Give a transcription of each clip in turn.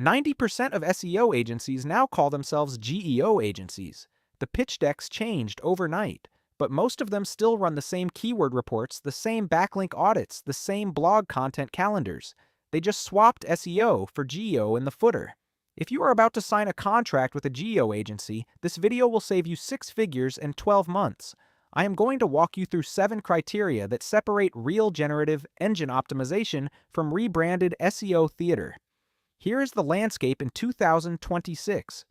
90% of SEO agencies now call themselves GEO agencies. The pitch decks changed overnight, but most of them still run the same keyword reports, the same backlink audits, the same blog content calendars. They just swapped SEO for GEO in the footer. If you are about to sign a contract with a GEO agency, this video will save you 6 figures and 12 months. I am going to walk you through 7 criteria that separate real generative engine optimization from rebranded SEO theater. Here is the landscape in 2026.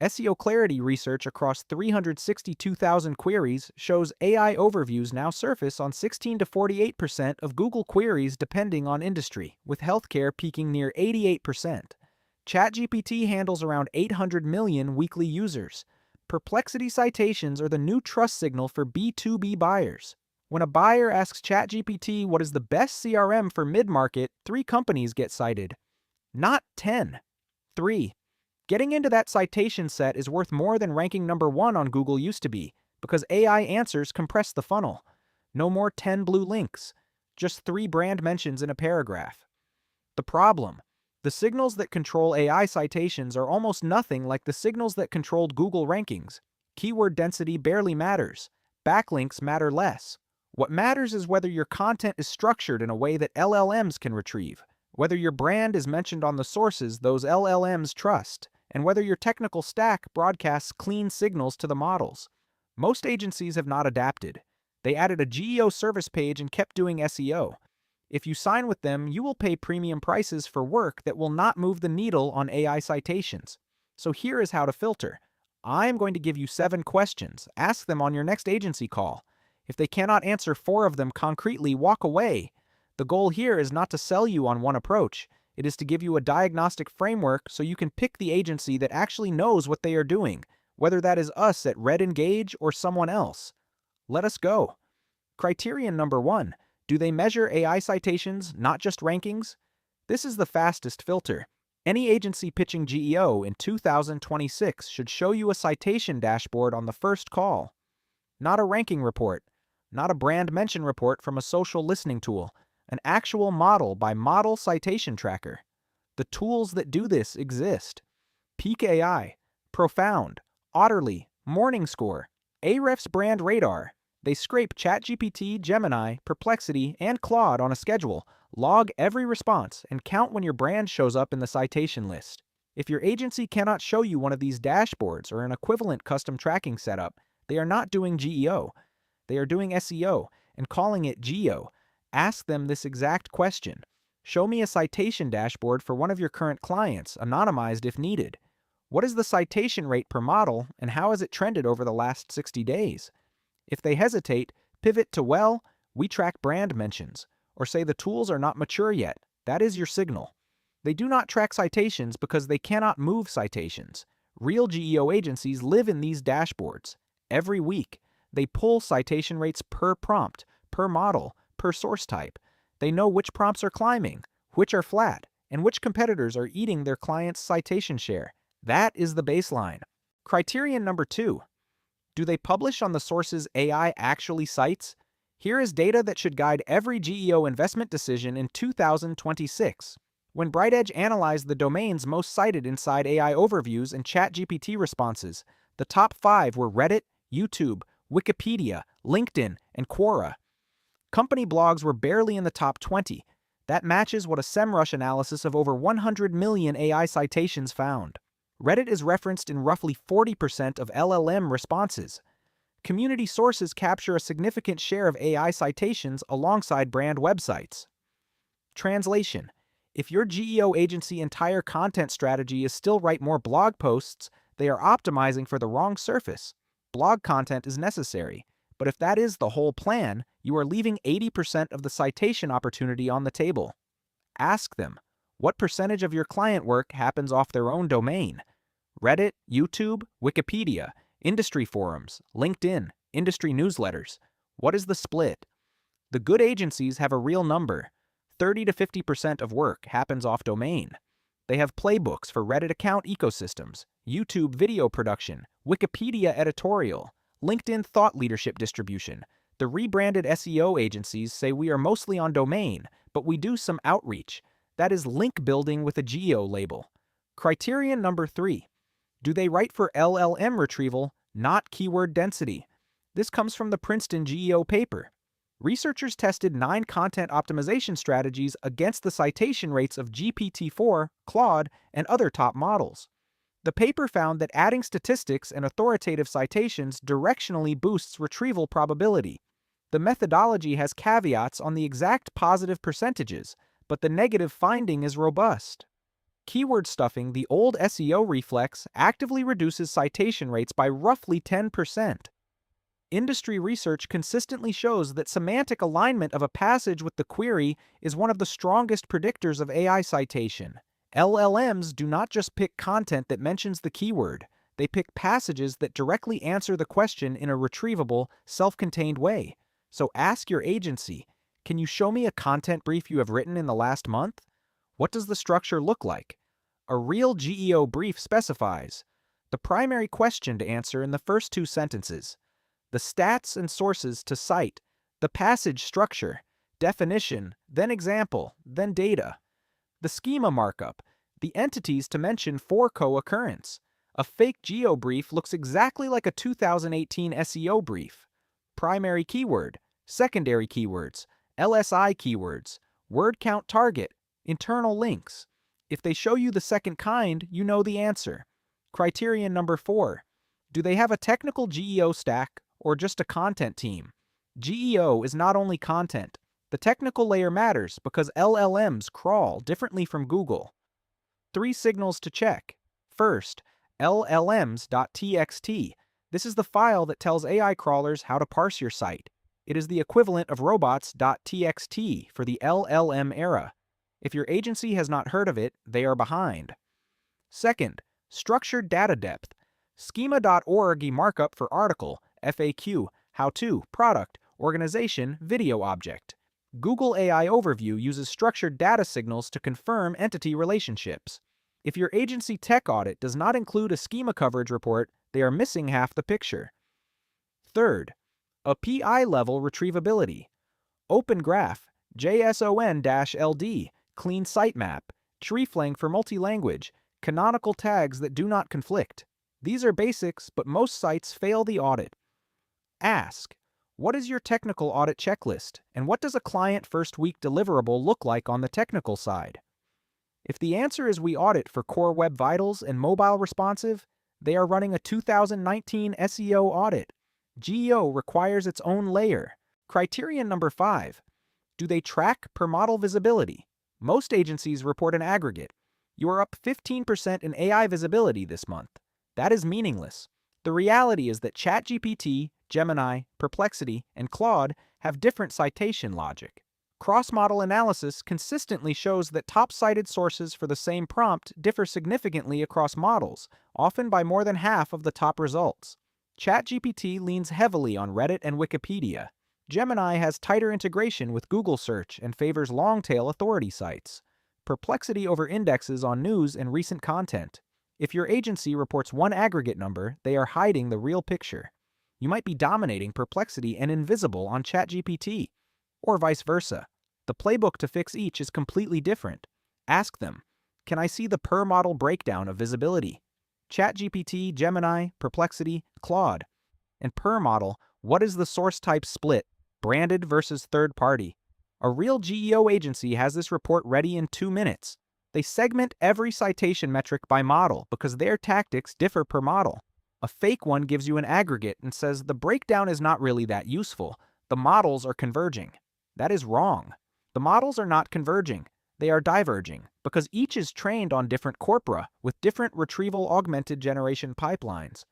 seoClarity research across 362,000 queries shows AI overviews now surface on 16 to 48% of Google queries depending on industry, with healthcare peaking near 88%. ChatGPT handles around 800 million weekly users. Perplexity citations are the new trust signal for B2B buyers. When a buyer asks ChatGPT what is the best CRM for mid-market, 3 companies get cited. Not 10. 3. Getting into that citation set is worth more than ranking number 1 on Google used to be, because AI answers compress the funnel. No more 10 blue links, just 3 brand mentions in a paragraph. The problem: the signals that control AI citations are almost nothing like the signals that controlled Google rankings. Keyword density barely matters. Backlinks matter less. What matters is whether your content is structured in a way that LLMs can retrieve, whether your brand is mentioned on the sources those LLMs trust, and whether your technical stack broadcasts clean signals to the models. Most agencies have not adapted. They added a GEO service page and kept doing SEO. If you sign with them, you will pay premium prices for work that will not move the needle on AI citations. So here is how to filter. I am going to give you 7 questions. Ask them on your next agency call. If they cannot answer 4 of them concretely, walk away. The goal here is not to sell you on one approach. It is to give you a diagnostic framework so you can pick the agency that actually knows what they are doing, whether that is us at Red Engage or someone else. Let us go. Criterion number 1. Do they measure AI citations, not just rankings? This is the fastest filter. Any agency pitching GEO in 2026 should show you a citation dashboard on the first call. Not a ranking report, not a brand mention report from a social listening tool, an actual model by Model Citation Tracker. The tools that do this exist. Peak AI, Profound, Otterly, Morningscore, Ahrefs Brand Radar. They scrape ChatGPT, Gemini, Perplexity, and Claude on a schedule, log every response, and count when your brand shows up in the citation list. If your agency cannot show you one of these dashboards or an equivalent custom tracking setup, they are not doing GEO. They are doing SEO and calling it GEO. Ask them this exact question. Show me a citation dashboard for one of your current clients, anonymized if needed. What is the citation rate per model, and how has it trended over the last 60 days? If they hesitate, pivot to, well, we track brand mentions, or say the tools are not mature yet. That is your signal. They do not track citations because they cannot move citations. Real GEO agencies live in these dashboards. Every week, they pull citation rates per prompt, per model, per source type. They know which prompts are climbing, which are flat, and which competitors are eating their clients' citation share. That is the baseline. Criterion number 2. Do they publish on the sources AI actually cites? Here is data that should guide every GEO investment decision in 2026. When BrightEdge analyzed the domains most cited inside AI Overviews and ChatGPT responses, the top 5 were Reddit, YouTube, Wikipedia, LinkedIn, and Quora. Company blogs were barely in the top 20. That matches what a Semrush analysis of over 100 million AI citations found. Reddit is referenced in roughly 40% of LLM responses. Community sources capture a significant share of AI citations alongside brand websites. Translation: if your GEO agency entire content strategy is still write more blog posts, they are optimizing for the wrong surface. Blog content is necessary, but if that is the whole plan, you are leaving 80% of the citation opportunity on the table. Ask them, what percentage of your client work happens off their own domain? Reddit, YouTube, Wikipedia, industry forums, LinkedIn, industry newsletters. What is the split? The good agencies have a real number. 30 to 50% of work happens off domain. They have playbooks for Reddit account ecosystems, YouTube video production, Wikipedia editorial, LinkedIn thought leadership distribution. The rebranded SEO agencies say we are mostly on domain, but we do some outreach. That is link building with a GEO label. Criterion number 3. Do they write for LLM retrieval, not keyword density? This comes from the Princeton GEO paper. Researchers tested 9 content optimization strategies against the citation rates of GPT-4, Claude, and other top models. The paper found that adding statistics and authoritative citations directionally boosts retrieval probability. The methodology has caveats on the exact positive percentages, but the negative finding is robust. Keyword stuffing, the old SEO reflex, actively reduces citation rates by roughly 10%. Industry research consistently shows that semantic alignment of a passage with the query is one of the strongest predictors of AI citation. LLMs do not just pick content that mentions the keyword, they pick passages that directly answer the question in a retrievable, self-contained way. So ask your agency, can you show me a content brief you have written in the last month? What does the structure look like? A real GEO brief specifies the primary question to answer in the first 2 sentences, the stats and sources to cite, the passage structure, definition, then example, then data, the schema markup, the entities to mention for co-occurrence. A fake GEO brief looks exactly like a 2018 SEO brief. Primary keyword, secondary keywords, LSI keywords, word count target, internal links. If they show you the second kind, you know the answer. Criterion number 4. Do they have a technical GEO stack or just a content team? GEO is not only content. The technical layer matters because LLMs crawl differently from Google. 3 signals to check. First, llms.txt. This is the file that tells AI crawlers how to parse your site. It is the equivalent of robots.txt for the LLM era. If your agency has not heard of it, they are behind. Second, structured data depth. Schema.org markup for article, FAQ, how-to, product, organization, video object. Google AI Overview uses structured data signals to confirm entity relationships. If your agency tech audit does not include a schema coverage report, they are missing half the picture. Third, a PI-level retrievability. Open Graph, JSON-LD, clean sitemap, treeflang for multi-language, canonical tags that do not conflict. These are basics, but most sites fail the audit. Ask, what is your technical audit checklist, and what does a client first week deliverable look like on the technical side? If the answer is we audit for Core Web Vitals and mobile responsive, they are running a 2019 SEO audit. GEO requires its own layer. Criterion number 5. Do they track per model visibility? Most agencies report an aggregate. You are up 15% in AI visibility this month. That is meaningless. The reality is that ChatGPT, Gemini, Perplexity, and Claude have different citation logic. Cross-model analysis consistently shows that top-cited sources for the same prompt differ significantly across models, often by more than half of the top results. ChatGPT leans heavily on Reddit and Wikipedia. Gemini has tighter integration with Google Search and favors long-tail authority sites. Perplexity over-indexes on news and recent content. If your agency reports one aggregate number, they are hiding the real picture. You might be dominating Perplexity and invisible on ChatGPT, or vice versa. The playbook to fix each is completely different. Ask them, can I see the per-model breakdown of visibility? ChatGPT, Gemini, Perplexity, Claude. And per model, what is the source type split, branded versus third-party? A real GEO agency has this report ready in 2 minutes. They segment every citation metric by model because their tactics differ per model. A fake one gives you an aggregate and says the breakdown is not really that useful. The models are converging. That is wrong. The models are not converging. They are diverging because each is trained on different corpora with different retrieval augmented generation pipelines.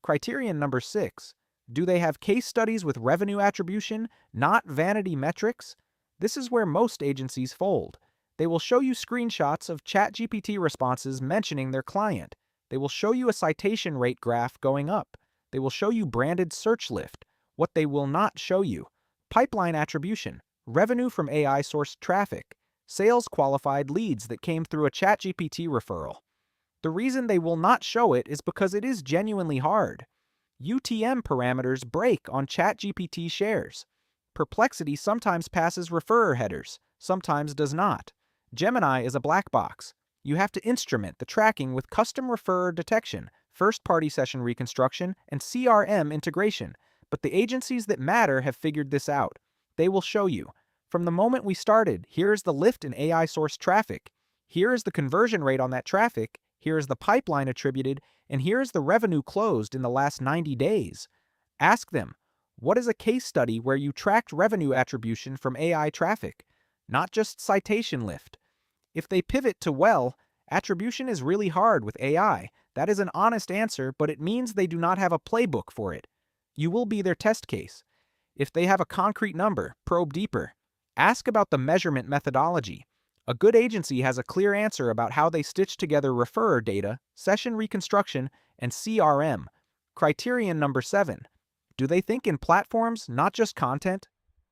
Criterion number 6. Do they have case studies with revenue attribution, not vanity metrics? This is where most agencies fold. They will show you screenshots of ChatGPT responses mentioning their client. They will show you a citation rate graph going up. They will show you branded search lift. What they will not show you: pipeline attribution, revenue from AI-sourced traffic, sales qualified leads that came through a ChatGPT referral. The reason they will not show it is because it is genuinely hard. UTM parameters break on ChatGPT shares. Perplexity sometimes passes referrer headers, sometimes does not. Gemini is a black box. You have to instrument the tracking with custom referrer detection, first-party session reconstruction, and CRM integration. But the agencies that matter have figured this out. They will show you. From the moment we started, here's the lift in AI-sourced traffic. Here is the conversion rate on that traffic. Here is the pipeline attributed. And here is the revenue closed in the last 90 days. Ask them, what is a case study where you tracked revenue attribution from AI traffic? Not just citation lift. If they pivot to, well, attribution is really hard with AI, that is an honest answer, but it means they do not have a playbook for it. You will be their test case. If they have a concrete number, probe deeper. Ask about the measurement methodology. A good agency has a clear answer about how they stitch together referrer data, session reconstruction, and CRM. Criterion number 7. Do they think in platforms, not just content?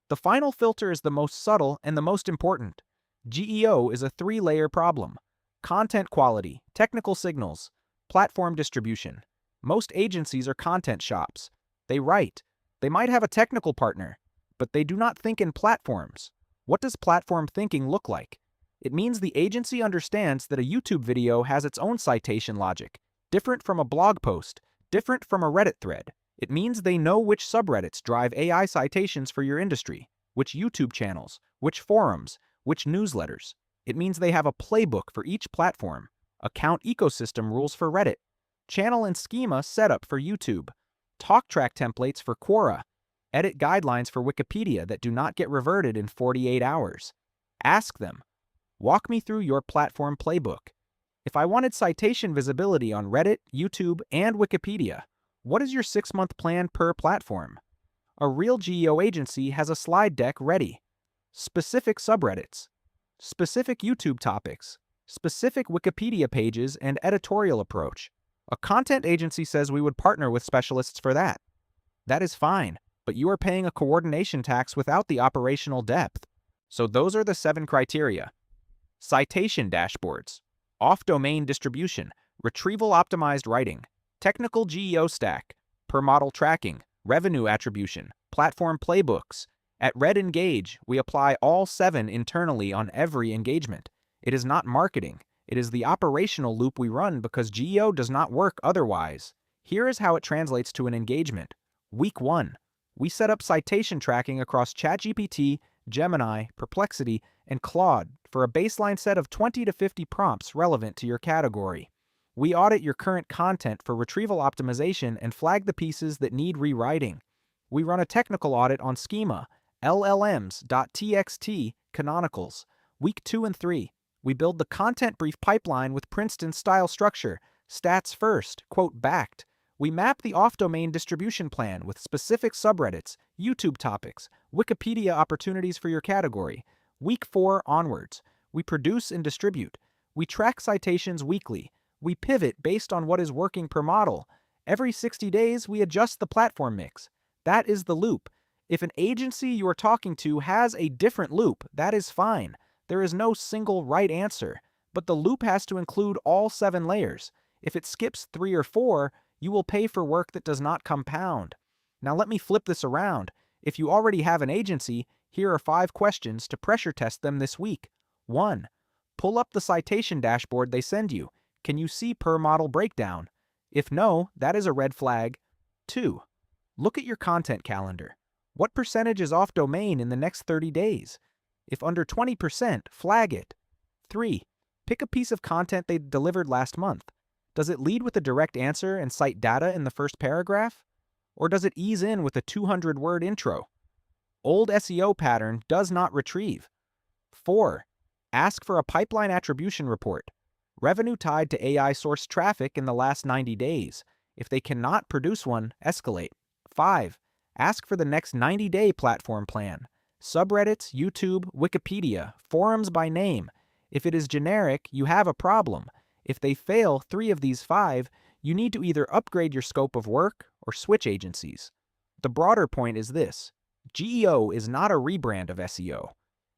The final filter is the most subtle and the most important. GEO is a 3-layer problem. Content quality, technical signals, platform distribution. Most agencies are content shops. They write. They might have a technical partner, but they do not think in platforms. What does platform thinking look like? It means the agency understands that a YouTube video has its own citation logic, different from a blog post, different from a Reddit thread. It means they know which subreddits drive AI citations for your industry, which YouTube channels, which forums, which newsletters. It means they have a playbook for each platform, account ecosystem rules for Reddit, channel and schema setup for YouTube, talk track templates for Quora, edit guidelines for Wikipedia that do not get reverted in 48 hours. Ask them, walk me through your platform playbook. If I wanted citation visibility on Reddit, YouTube, and Wikipedia, what is your 6-month plan per platform? A real GEO agency has a slide deck ready. Specific subreddits, specific YouTube topics, specific Wikipedia pages, and editorial approach. A content agency says we would partner with specialists for that. That is fine, but you are paying a coordination tax without the operational depth. So those are the 7 criteria. Citation dashboards, off-domain distribution, retrieval-optimized writing, technical GEO stack, per-model tracking, revenue attribution, platform playbooks. At Red Engage, we apply all 7 internally on every engagement. It is not marketing. It is the operational loop we run because GEO does not work otherwise. Here is how it translates to an engagement. Week 1. We set up citation tracking across ChatGPT, Gemini, Perplexity, and Claude for a baseline set of 20 to 50 prompts relevant to your category. We audit your current content for retrieval optimization and flag the pieces that need rewriting. We run a technical audit on schema, LLMs.txt, canonicals. Week 2 and 3, we build the content brief pipeline with Princeton style structure, stats first, quote backed. We map the off-domain distribution plan with specific subreddits, YouTube topics, Wikipedia opportunities for your category. Week 4 onwards, we produce and distribute. We track citations weekly. We pivot based on what is working per model. Every 60 days, we adjust the platform mix. That is the loop. If an agency you are talking to has a different loop, that is fine. There is no single right answer, but the loop has to include all 7 layers. If it skips 3 or 4, you will pay for work that does not compound. Now let me flip this around. If you already have an agency, here are 5 questions to pressure test them this week. 1. Pull up the citation dashboard they send you. Can you see per model breakdown? If no, that is a red flag. 2. Look at your content calendar. What percentage is off domain in the next 30 days? If under 20%, flag it. 3. Pick a piece of content they delivered last month. Does it lead with a direct answer and cite data in the first paragraph? Or does it ease in with a 200-word intro? Old SEO pattern does not retrieve. 4. Ask for a pipeline attribution report. Revenue tied to AI source traffic in the last 90 days. If they cannot produce one, escalate. 5. Ask for the next 90-day platform plan. Subreddits, YouTube, Wikipedia, forums by name. If it is generic, you have a problem. If they fail 3 of these 5, you need to either upgrade your scope of work or switch agencies. The broader point is this. GEO is not a rebrand of SEO.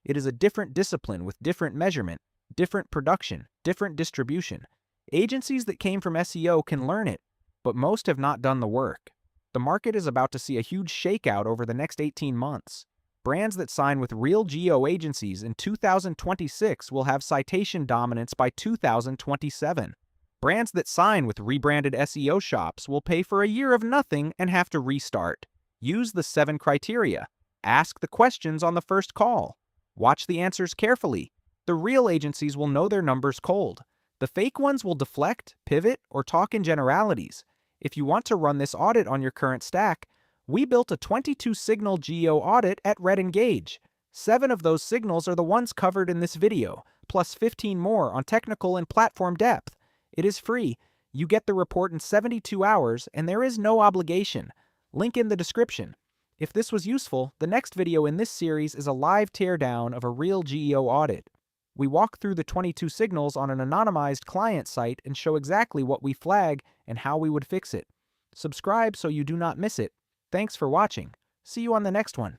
It is a different discipline with different measurement, different production, different distribution. Agencies that came from SEO can learn it, but most have not done the work. The market is about to see a huge shakeout over the next 18 months. Brands that sign with real geo agencies in 2026 will have citation dominance by 2027. Brands that sign with rebranded SEO shops will pay for a year of nothing and have to restart. Use the 7 criteria. Ask the questions on the first call. Watch the answers carefully. The real agencies will know their numbers cold. The fake ones will deflect, pivot, or talk in generalities. If you want to run this audit on your current stack, we built a 22-signal geo audit at Red Engage. 7 of those signals are the ones covered in this video, plus 15 more on technical and platform depth. It is free. You get the report in 72 hours, and there is no obligation. Link in the description. If this was useful, the next video in this series is a live teardown of a real GEO audit. We walk through the 22 signals on an anonymized client site and show exactly what we flag and how we would fix it. Subscribe so you do not miss it. Thanks for watching. See you on the next one.